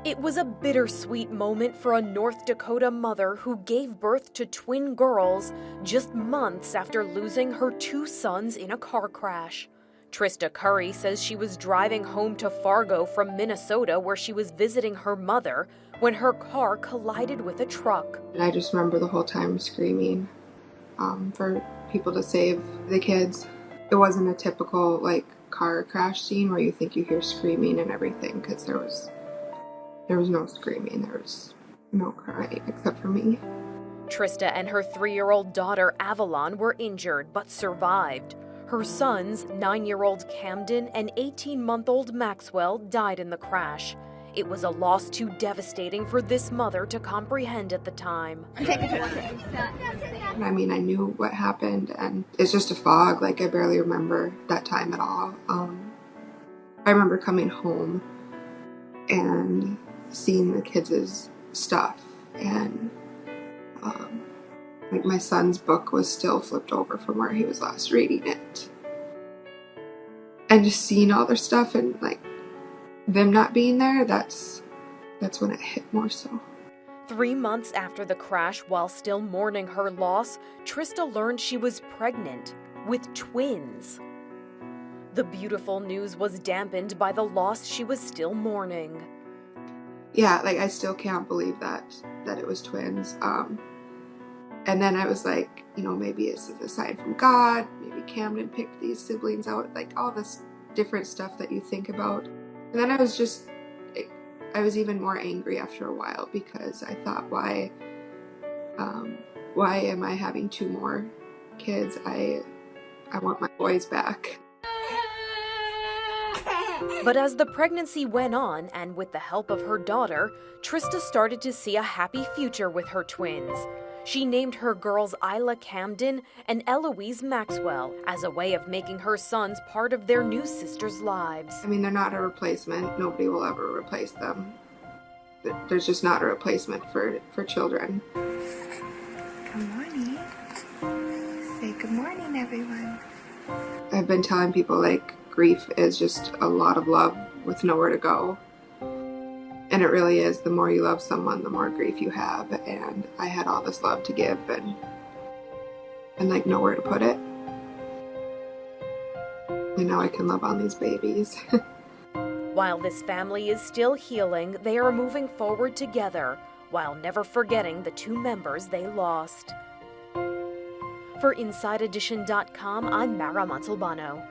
It was a bittersweet moment for a North Dakota mother who gave birth to twin girls just months after losing her two sons in a car crash. Trista Curry says she was driving home to Fargo from Minnesota where she was visiting her mother when her car collided with a truck. And I just remember the whole time screaming for people to save the kids. It wasn't a typical car crash scene where you think you hear screaming and everything, because there was no screaming, there was no crying except for me. Trista and her 3-year-old daughter Avalon were injured but survived. Her sons, 9-year-old Camden and 18-month-old Maxwell, died in the crash. It was a loss too devastating for this mother to comprehend at the time. I mean, I knew what happened, and it's just a fog. I barely remember that time at all. I remember coming home and seeing the kids' stuff, and my son's book was still flipped over from where he was last reading it, and just seeing all their stuff and them not being there, that's when it hit more so. 3 months after the crash, while still mourning her loss, Trista learned she was pregnant with twins. The beautiful news was dampened by the loss she was still mourning. Yeah, I still can't believe that it was twins. And then I was maybe it's a sign from God. Maybe Camden picked these siblings out. All this different stuff that you think about. And then I was even more angry after a while, because I thought, why am I having 2 more kids? I want my boys back. But as the pregnancy went on, and with the help of her daughter, Trista started to see a happy future with her twins. She named her girls Isla Camden and Eloise Maxwell as a way of making her sons part of their new sisters' lives. I mean, they're not a replacement. Nobody will ever replace them. There's just not a replacement for children. Good morning. Say good morning, everyone. I've been telling people grief is just a lot of love with nowhere to go. And it really is. The more you love someone, the more grief you have. And I had all this love to give and nowhere to put it. And now I can love on these babies. While this family is still healing, they are moving forward together while never forgetting the 2 members they lost. For InsideEdition.com, I'm Mara Montalbano.